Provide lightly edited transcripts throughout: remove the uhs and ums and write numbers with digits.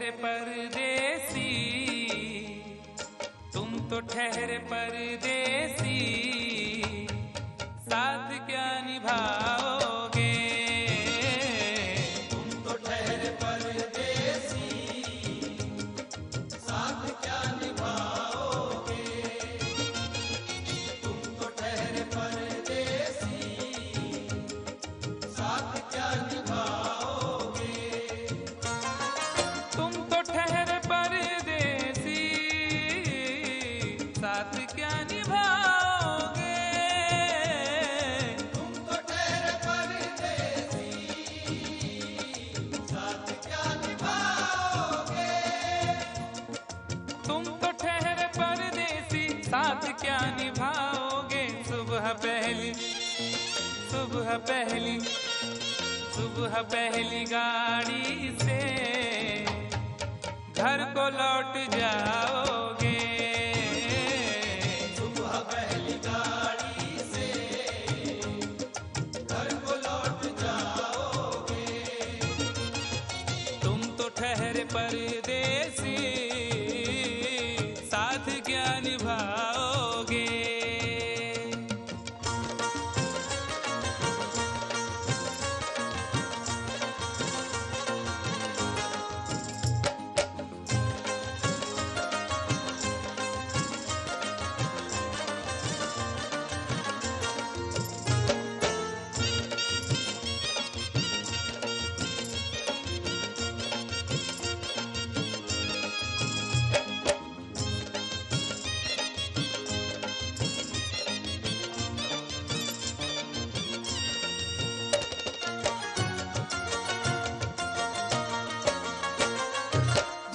ठहरे परदेसी, तुम तो ठहरे परदेसी, साथ क्या निभाओगे? तुम तो ठहरे परदेसी, साथ क्या निभाओगे? तुम तो ठहरे परदेसी, साथ क्या निभाओगे? तुम तो ठहरे परदेसी, साथ क्या निभाओगे? तुम तो ठहरे परदेसी, साथ क्या निभाओगे? तुम तो ठहरे परदेसी, साथ क्या निभाओगे? सुबह पहली, सुबह पहली, सुबह पहली गाड़ी से घर को लौट जाओगे। सुबह पहली गाड़ी से घर को लौट जाओगे। तुम तो ठहरे परदेसी, साथ क्या निभाओगे?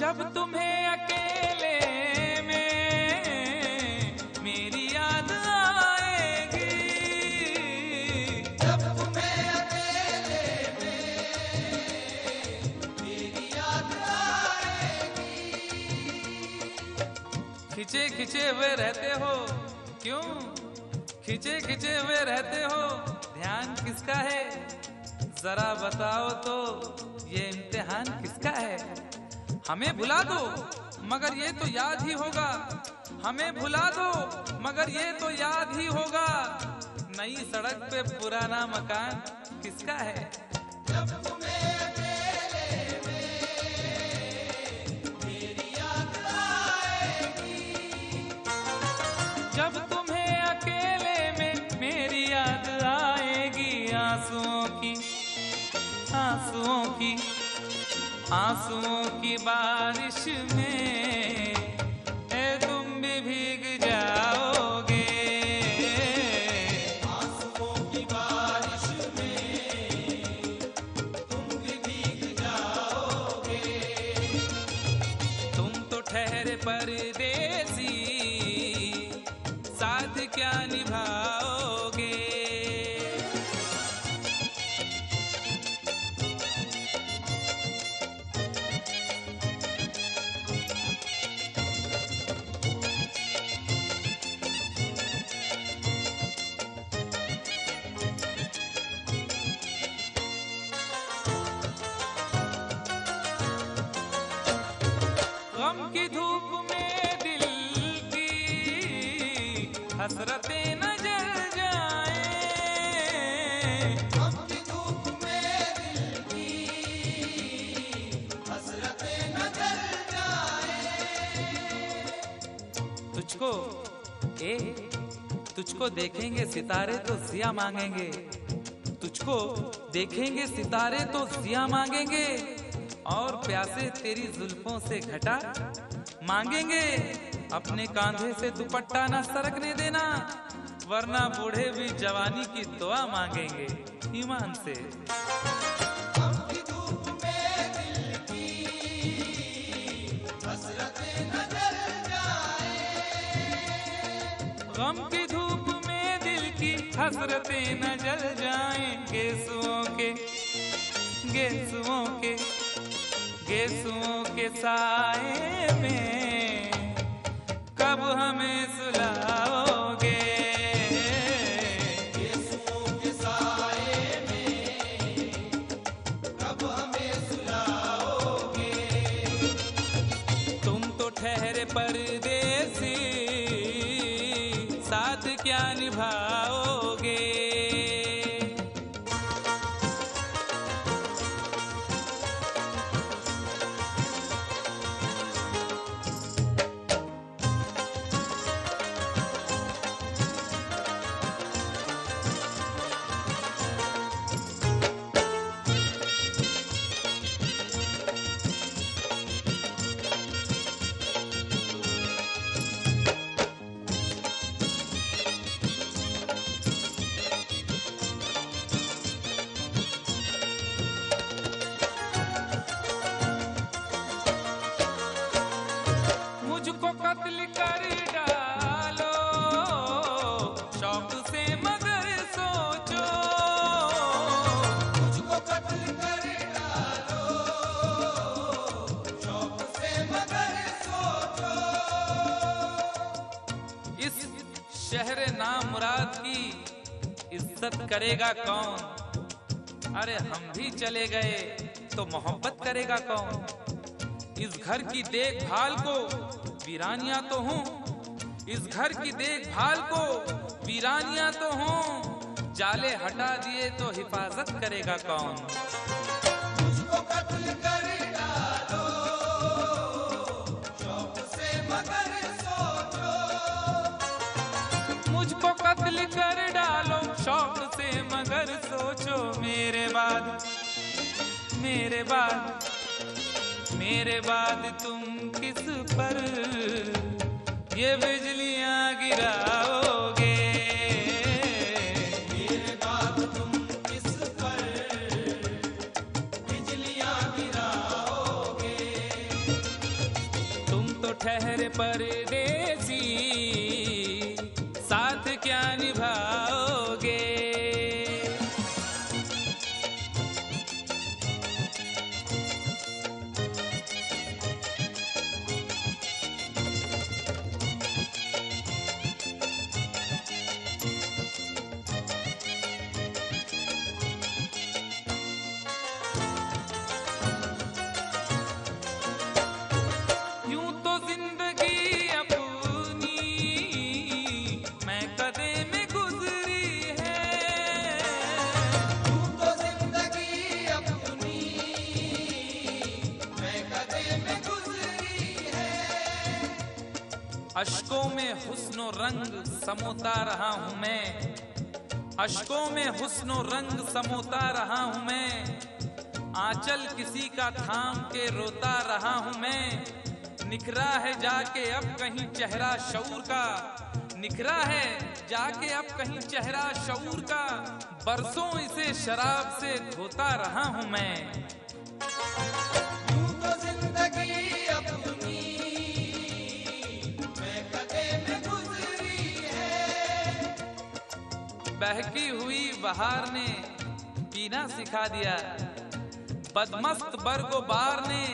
जब तुम्हें अकेले में मेरी याद आएगी, जब तुम्हें अकेले में मेरी याद आएगी। खिंचे खिंचे हुए रहते हो क्यों? खिंचे खिंचे हुए रहते हो, ध्यान किसका है? जरा बताओ तो, ये इम्तिहान किसका है? हमें भुला दो मगर ये तो याद ही होगा, हमें भुला दो मगर ये तो याद ही होगा। नई सड़क पे पुराना मकान किसका है? जब तुम्हें अकेले में मेरी याद आएगी। जब तुम्हें अकेले में मेरी याद आएगी, आंसुओं की, आंसुओं की, आंसुओं की बारिश में ए तुम भी भीग जाओगे। आंसुओं की बारिश में तुम भी भीग जाओगे। तुम तो ठहरे परदेसी, साथ क्या निभाओगे? गम की धूप में दिल की हसरतें न जल जाएं। गम की धूप में दिल की हसरतें न जल जाएं। तुझको तुझको देखेंगे सितारे तो जिया मांगेंगे, तुझको देखेंगे सितारे तो जिया मांगेंगे, और प्यासे तेरी जुल्फों से घटा मांगेंगे। अपने कांधे से दुपट्टा न सरकने देना, वरना बूढ़े भी जवानी की दुआ मांगेंगे ईमान से। गम की धूप में दिल की हसरतें न जल जाएं। गम की धूप में दिल की हसरतें न जल जाएं। गेसुओं के, गेसुओं के, गेसुओं के साए में कब हमें सुलाओगे? गेसुओं के साए में कब हमें सुलाओगे? नाम मुराद की इज्जत करेगा कौन? अरे हम भी चले गए तो मोहब्बत करेगा कौन? इस घर की देखभाल को वीरानियां तो हूँ, इस घर की देखभाल को वीरानियां तो हूँ, जाले हटा दिए तो हिफाजत करेगा कौन? मुझको कत्ल कर डालो शौक से मगर सोचो, मुझको कत्ल कर डालो शौक से मगर सोचो, मेरे बाद मेरे बाद मेरे बाद तुम किस पर ये बिजलियां गिराओगे? मेरे बाद तुम किस पर बिजलियां गिराओगे? तुम तो ठहरे परदेसी, साथ क्या निभाओगे? अश्कों में हुस्नो रंग समोता रहा हूँ मैं, अश्कों में हुस्नो रंग समोता रहा हूँ मैं, आंचल किसी का थाम के रोता रहा हूँ मैं। निखरा है जाके अब कहीं चेहरा शऊर का, निखरा है जाके अब कहीं चेहरा शऊर का, बरसों इसे शराब से धोता रहा हूँ मैं। यूं तो जिंदगी अपनी मैं कदे में गुजरी है, बहकी हुई बहार ने पीना सिखा दिया, बदमस्त बरगोबार ने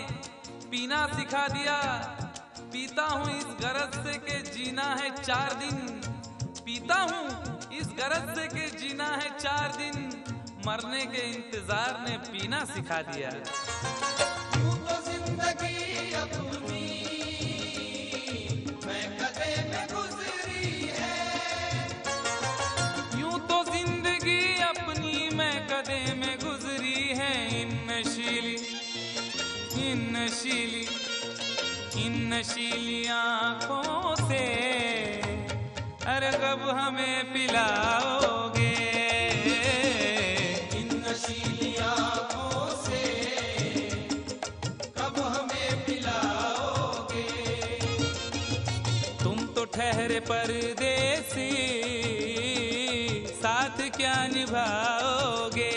पीना सिखा दिया। पीता हूँ इस गरज से के जीना है 4 दिन, पीता हूँ इस गरज से के जीना है 4 दिन, मरने के इंतजार ने पीना सिखा दिया। यूं तो जिंदगी अपनी मैं कदे में गुजरी है, यूं तो जिंदगी अपनी मैं कदे में गुजरी है। इन नशीली आंखों से अरे कब हमें पिलाओगे? इन नशीली आंखों से कब हमें पिलाओगे? तुम तो ठहरे परदेसी, साथ क्या निभाओगे?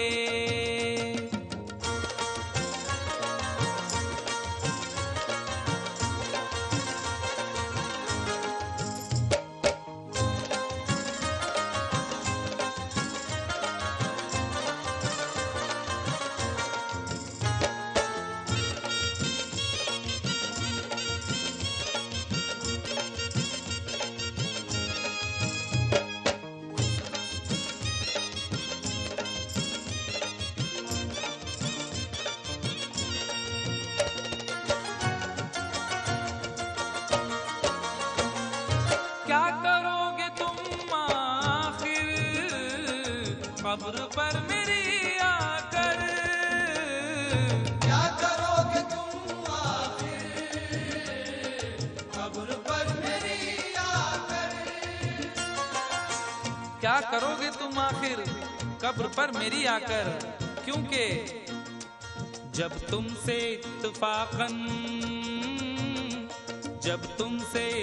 क्या करोगे तुम आखिर कब्र पर मेरी आकर? क्या करोगे तुम आखिर कब्र पर मेरी आकर? क्या करोगे तुम आखिर कब्र पर मेरी आकर? क्योंकि जब तुमसे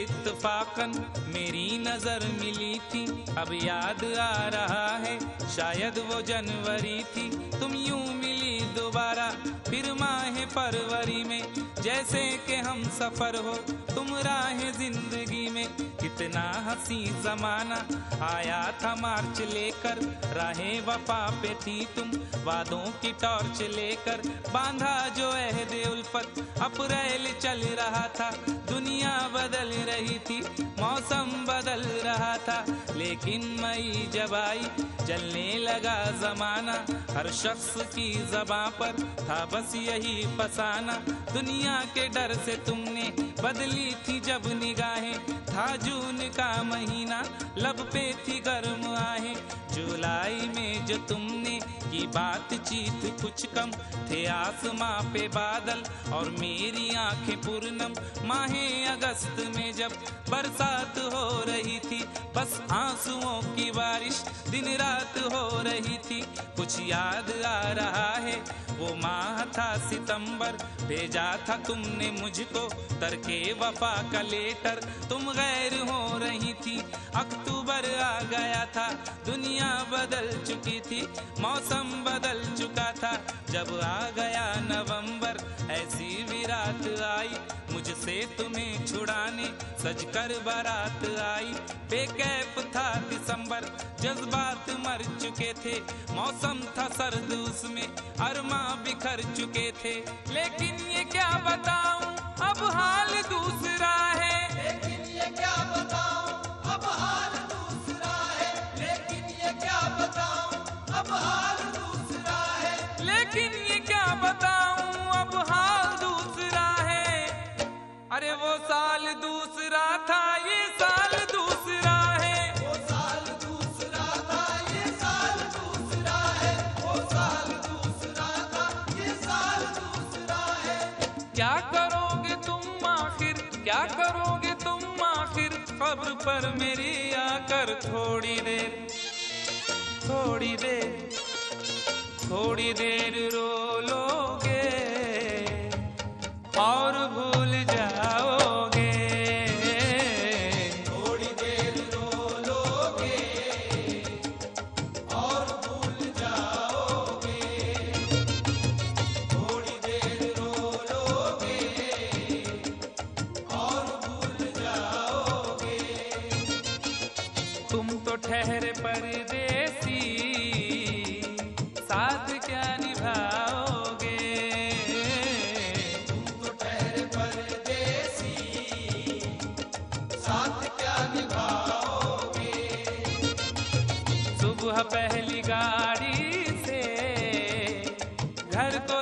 इत्तफाकन मेरी नजर मिली थी, अब याद आ रहा है शायद वो जनवरी थी। तुम यूं मिली दोबारा फिर माह फरवरी में, जैसे कि हम सफर हो तुम राह जिंदगी में। कितना हंसी जमाना आया था मार्च लेकर, राहे वफा पे थी तुम वादों की टॉर्च लेकर। बांधा जो अहदे उल्फत अप्रैल चल रहा था, दुनिया बदल रही थी, मौसम बदल रहा था, लेकिन मई जब आई जलने लगा जमाना, हर शख्स की ज़बां पर था बस यही फसाना। दुनिया के डर से तुमने बदली थी जब निगाहें, था जून का महीना लब पे थी गर्म आहें। जुलाई में जो तुमने की बातचीत कुछ कम, थे आसमां पे बादल और मेरी आंखें पूर्णम। माहे अगस्त में जब बरसात हो रही थी, बस आंसुओं की बारिश दिन रात हो रही थी। कुछ याद आ रहा है वो माह था सितंबर, भेजा था तुमने मुझको तरके वफा का लेटर। तुम गैर हो रही थी, अक्टूबर आ गया था, दुनिया बदल चुकी थी, मौसम बदल चुका था। जब आ गया नवंबर ऐसी भी रात आई, मुझसे तुम्हें छुड़ाने सजकर बारात आई। बेकैफ था दिसंबर, जज्बात मर चुके थे, मौसम था सर्द उसमें अरमा बिखर चुके थे। लेकिन ये क्या बताऊं अब हाल दूसरा है, लेकिन ये क्या बताऊं अब हाल दूसरा है, लेकिन ये क्या बताऊं अब हाल दूसरा है, लेकिन ये क्या बताऊं अब हाल दूसरा है। अरे वो साल दूसरा था, ये साल दूसरा है, वो साल दूसरा था, ये साल दूसरा है, वो साल दूसरा था, ये साल दूसरा है। क्या करोगे तुम आखिर, क्या करोगे तुम आखिर, खबर पर मेरी आकर थोड़ी देर, थोड़ी देर, थोड़ी देर रो लोगे और भूल जाओगे। थोड़ी देर रो लोगे और भूल जाओगे, थोड़ी देर रो लोगे और भूल जाओगे। तुम तो ठहरे परदेसी, साथ क्या निभाओगे। तुम तो ठहरे परदेसी, साथ क्या निभाओगे। सुबह पहली गाड़ी से घर को